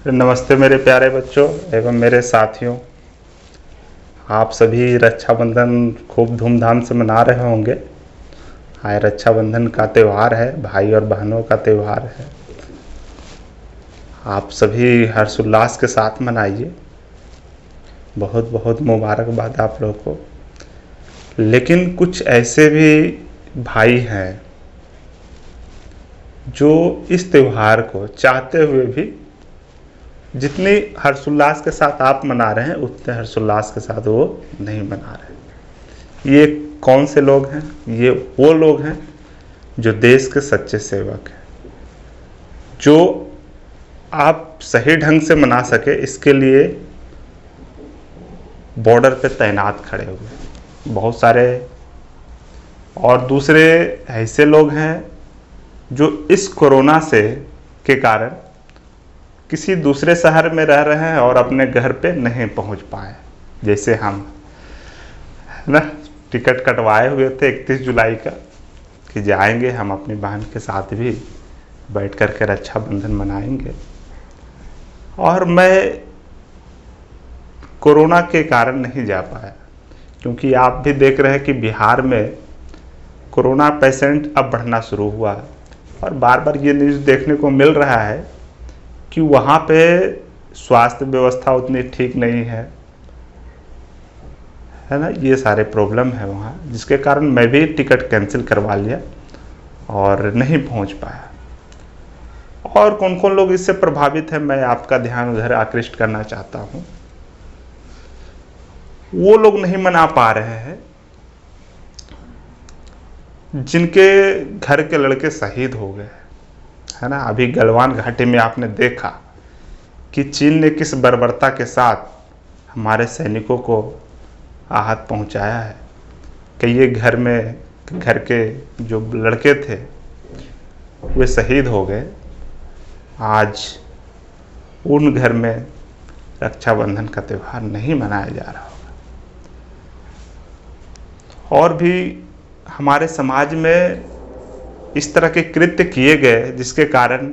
नमस्ते मेरे प्यारे बच्चों एवं मेरे साथियों। आप सभी रक्षाबंधन खूब धूमधाम से मना रहे होंगे। हाँ, रक्षाबंधन का त्यौहार है, भाई और बहनों का त्यौहार है। आप सभी हर्षोल्लास के साथ मनाइए। बहुत बहुत मुबारकबाद आप लोगों को। लेकिन कुछ ऐसे भी भाई हैं जो इस त्यौहार को चाहते हुए भी जितनी हर्षोल्लास के साथ आप मना रहे हैं उतने हर्षोल्लास के साथ वो नहीं मना रहे। ये कौन से लोग हैं? ये वो लोग हैं जो देश के सच्चे सेवक हैं, जो आप सही ढंग से मना सके इसके लिए बॉर्डर पे तैनात खड़े हुए बहुत सारे। और दूसरे ऐसे लोग हैं जो इस कोरोना से के कारण किसी दूसरे शहर में रह रहे हैं और अपने घर पे नहीं पहुंच पाए। जैसे हम है ना, टिकट कटवाए हुए थे 31 जुलाई का कि जाएंगे हम अपनी बहन के साथ भी बैठ कर के रक्षाबंधन मनाएंगे। और मैं कोरोना के कारण नहीं जा पाया, क्योंकि आप भी देख रहे हैं कि बिहार में कोरोना पेशेंट अब बढ़ना शुरू हुआ है। और बार बार ये न्यूज़ देखने को मिल रहा है कि वहाँ पे स्वास्थ्य व्यवस्था उतनी ठीक नहीं है ना। ये सारे प्रॉब्लम है वहाँ, जिसके कारण मैं भी टिकट कैंसिल करवा लिया और नहीं पहुँच पाया। और कौन कौन लोग इससे प्रभावित हैं, मैं आपका ध्यान उधर आकृष्ट करना चाहता हूँ। वो लोग नहीं मना पा रहे हैं जिनके घर के लड़के शहीद हो गए, है ना। अभी गलवान घाटी में आपने देखा कि चीन ने किस बर्बरता के साथ हमारे सैनिकों को आहत पहुंचाया है। कि ये घर के जो लड़के थे वे शहीद हो गए। आज उन घर में रक्षाबंधन का त्यौहार नहीं मनाया जा रहा होगा। और भी हमारे समाज में इस तरह के कृत्य किए गए जिसके कारण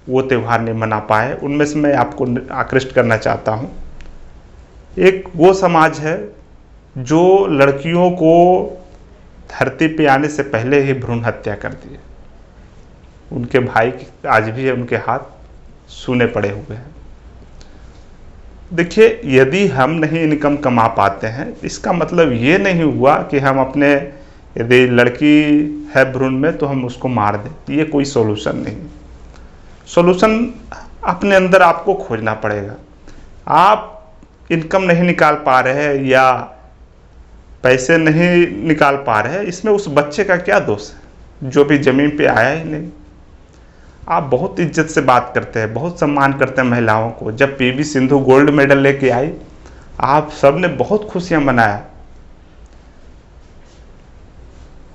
वो त्यौहार नहीं मना पाए। उनमें से मैं आपको आकृष्ट करना चाहता हूँ। एक वो समाज है जो लड़कियों को धरती पे आने से पहले ही भ्रूण हत्या कर दिए। उनके भाई आज भी उनके हाथ सूने पड़े हुए हैं। देखिए, यदि हम नहीं इनकम कमा पाते हैं इसका मतलब ये नहीं हुआ कि हम अपने, यदि लड़की है भ्रूण में तो हम उसको मार दें। ये कोई सॉल्यूशन नहीं। सॉल्यूशन अपने अंदर आपको खोजना पड़ेगा। आप इनकम नहीं निकाल पा रहे हैं या पैसे नहीं निकाल पा रहे हैं, इसमें उस बच्चे का क्या दोष है जो भी ज़मीन पे आया ही नहीं। आप बहुत इज्जत से बात करते हैं, बहुत सम्मान करते हैं महिलाओं को। जब पीवी सिंधु गोल्ड मेडल लेके आई, आप सब ने बहुत खुशियां मनाया।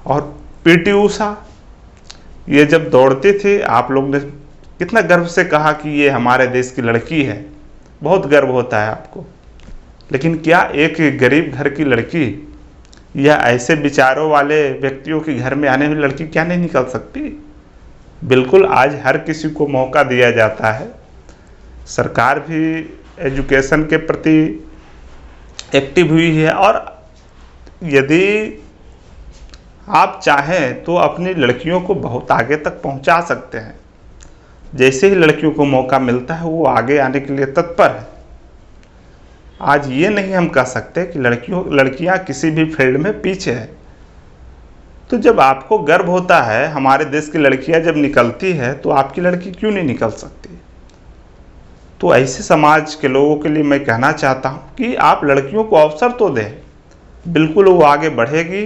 और पीटी उषा ये जब दौड़ती थी, आप लोग ने कितना गर्व से कहा कि ये हमारे देश की लड़की है। बहुत गर्व होता है आपको। लेकिन क्या एक गरीब घर की लड़की या ऐसे विचारों वाले व्यक्तियों के घर में आने वाली लड़की क्या नहीं निकल सकती? बिल्कुल, आज हर किसी को मौका दिया जाता है। सरकार भी एजुकेशन के प्रति एक्टिव हुई है। और यदि आप चाहें तो अपनी लड़कियों को बहुत आगे तक पहुंचा सकते हैं। जैसे ही लड़कियों को मौका मिलता है वो आगे आने के लिए तत्पर है। आज ये नहीं हम कह सकते कि लड़कियां किसी भी फील्ड में पीछे है। तो जब आपको गर्व होता है, हमारे देश की लड़कियां जब निकलती है तो आपकी लड़की क्यों नहीं निकल सकती? तो ऐसे समाज के लोगों के लिए मैं कहना चाहता हूं कि आप लड़कियों को अवसर तो दें। बिल्कुल वो आगे बढ़ेगी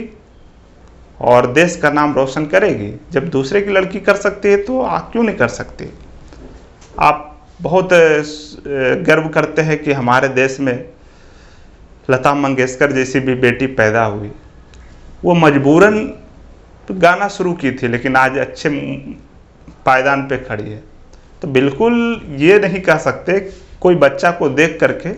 और देश का नाम रोशन करेगी। जब दूसरे की लड़की कर सकती है तो आप क्यों नहीं कर सकते? आप बहुत गर्व करते हैं कि हमारे देश में लता मंगेशकर जैसी भी बेटी पैदा हुई। वो मजबूरन गाना शुरू की थी, लेकिन आज अच्छे पायदान पे खड़ी है। तो बिल्कुल ये नहीं कह सकते कोई बच्चा को देख करके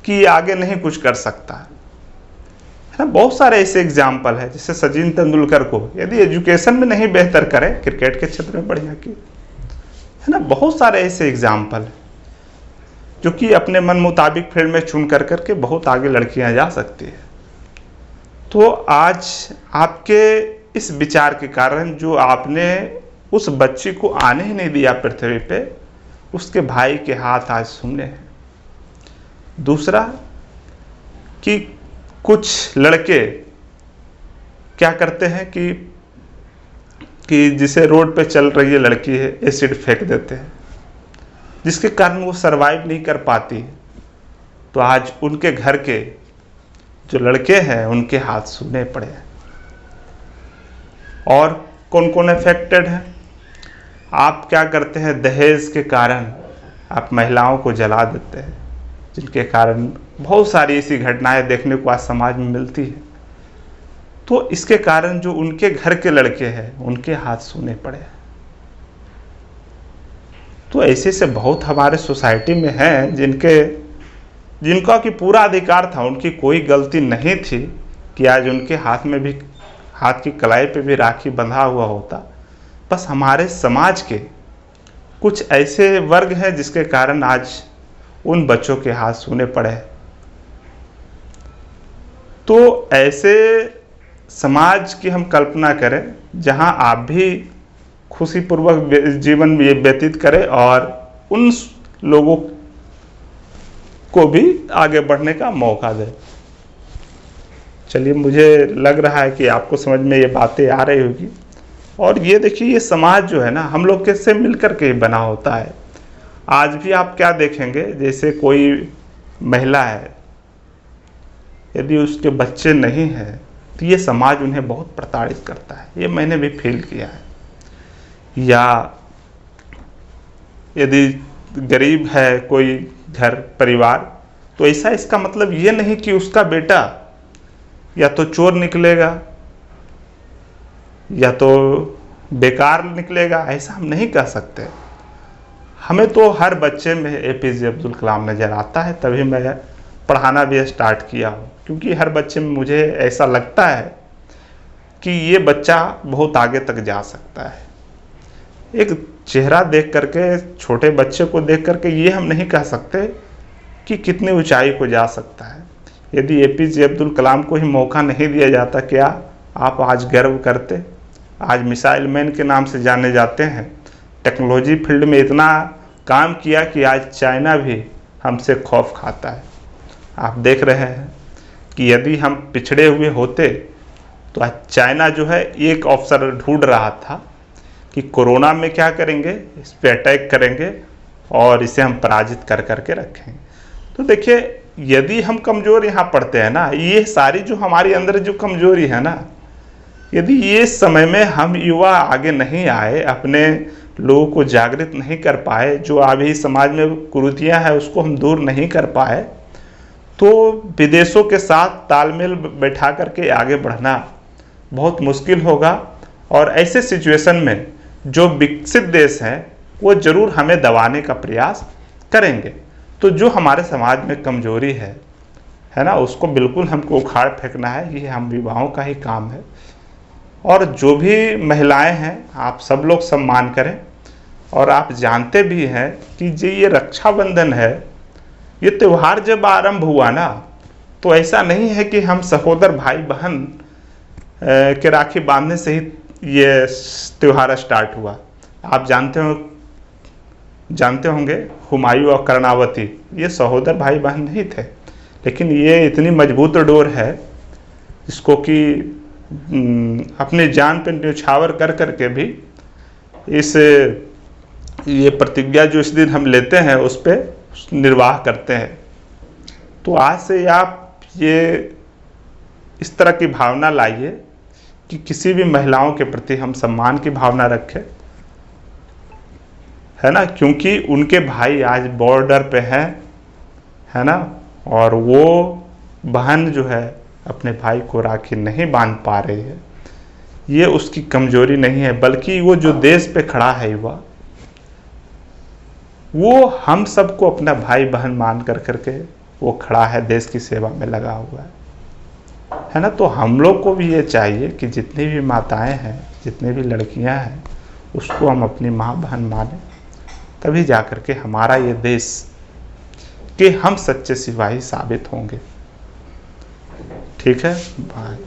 कि ये आगे नहीं कुछ कर सकता है ना। बहुत सारे ऐसे एग्जाम्पल है, जैसे सचिन तेंदुलकर को यदि एजुकेशन में नहीं बेहतर करे, क्रिकेट के क्षेत्र में बढ़िया की, है ना। बहुत सारे ऐसे एग्जाम्पल है। जो कि अपने मन मुताबिक फील्ड में चुन कर करके बहुत आगे लड़कियां जा सकती है। तो आज आपके इस विचार के कारण जो आपने उस बच्ची को आने ही नहीं दिया पृथ्वी पे, उसके भाई के हाथ आज सूने हैं। दूसरा कि कुछ लड़के क्या करते हैं कि जिसे रोड पे चल रही है लड़की है, एसिड फेंक देते हैं, जिसके कारण वो सरवाइव नहीं कर पाती। तो आज उनके घर के जो लड़के हैं उनके हाथ सूने पड़े हैं। और कौन कौन अफेक्टेड है? आप क्या करते हैं, दहेज के कारण आप महिलाओं को जला देते हैं, जिनके कारण बहुत सारी ऐसी घटनाएं देखने को आज समाज में मिलती है। तो इसके कारण जो उनके घर के लड़के हैं उनके हाथ सूने पड़े हैं। तो ऐसे से बहुत हमारे सोसाइटी में हैं जिनका कि पूरा अधिकार था, उनकी कोई गलती नहीं थी कि आज उनके हाथ में भी, हाथ की कलाई पे भी राखी बंधा हुआ होता। बस हमारे समाज के कुछ ऐसे वर्ग हैं जिसके कारण आज उन बच्चों के हाथ सूने पड़े हैं। तो ऐसे समाज की हम कल्पना करें जहां आप भी खुशीपूर्वक जीवन व्यतीत करें और उन लोगों को भी आगे बढ़ने का मौका दें। चलिए, मुझे लग रहा है कि आपको समझ में ये बातें आ रही होगी। और ये देखिए, ये समाज जो है ना, हम लोग कैसे मिलकर के बना होता है। आज भी आप क्या देखेंगे, जैसे कोई महिला है, यदि उसके बच्चे नहीं हैं तो ये समाज उन्हें बहुत प्रताड़ित करता है। ये मैंने भी फील किया है। या यदि गरीब है कोई घर परिवार, तो ऐसा इसका मतलब ये नहीं कि उसका बेटा या तो चोर निकलेगा या तो बेकार निकलेगा। ऐसा हम नहीं कह सकते। हमें तो हर बच्चे में APJ अब्दुल कलाम नज़र आता है, तभी मैं पढ़ाना भी स्टार्ट किया हूँ। क्योंकि हर बच्चे में मुझे ऐसा लगता है कि ये बच्चा बहुत आगे तक जा सकता है। एक चेहरा देख करके, छोटे बच्चे को देख करके ये हम नहीं कह सकते कि कितनी ऊंचाई को जा सकता है। यदि APJ अब्दुल कलाम को ही मौका नहीं दिया जाता, क्या आप आज गर्व करते? आज मिसाइल मैन के नाम से जाने जाते हैं। टेक्नोलॉजी फील्ड में इतना काम किया कि आज चाइना भी हमसे खौफ खाता है। आप देख रहे हैं कि यदि हम पिछड़े हुए होते तो आज चाइना जो है एक अवसर ढूंढ रहा था कि कोरोना में क्या करेंगे, इस पे अटैक करेंगे और इसे हम पराजित कर करके रखेंगे। तो देखिए, यदि हम कमज़ोर यहाँ पड़ते हैं ना, ये सारी जो हमारे अंदर जो कमज़ोरी है ना, यदि ये समय में हम युवा आगे नहीं आए, अपने लोगों को जागृत नहीं कर पाए, जो अभी समाज में कुरीतियाँ हैं उसको हम दूर नहीं कर पाए, तो विदेशों के साथ तालमेल बैठा करके आगे बढ़ना बहुत मुश्किल होगा। और ऐसे सिचुएशन में जो विकसित देश हैं वो ज़रूर हमें दबाने का प्रयास करेंगे। तो जो हमारे समाज में कमजोरी है ना, उसको बिल्कुल हमको उखाड़ फेंकना है। ये हम युवाओं का ही काम है। और जो भी महिलाएं हैं, आप सब लोग सम्मान करें। और आप जानते भी हैं कि जो ये रक्षाबंधन है, ये त्यौहार जब आरंभ हुआ ना, तो ऐसा नहीं है कि हम सहोदर भाई बहन के राखी बांधने से ही ये त्यौहार स्टार्ट हुआ। आप जानते होंगे हुमायूं और कर्णावती, ये सहोदर भाई बहन नहीं थे, लेकिन ये इतनी मजबूत डोर है जिसको कि अपनी जान पे न्यौछावर कर करके भी ये प्रतिज्ञा जो इस दिन हम लेते हैं उस पर निर्वाह करते हैं। तो आज से आप ये इस तरह की भावना लाइए कि किसी भी महिलाओं के प्रति हम सम्मान की भावना रखें, है ना, क्योंकि उनके भाई आज बॉर्डर पे हैं, है ना, और वो बहन जो है अपने भाई को राखी नहीं बांध पा रही है। ये उसकी कमजोरी नहीं है, बल्कि वो जो देश पे खड़ा है युवा, वो हम सबको अपना भाई बहन मान कर करके वो खड़ा है, देश की सेवा में लगा हुआ है ना। तो हम लोग को भी ये चाहिए कि जितनी भी माताएं हैं, जितनी भी लड़कियां हैं, उसको हम अपनी माँ बहन माने, तभी जा कर के हमारा ये देश कि हम सच्चे सिपाही साबित होंगे। ठीक है, बाय।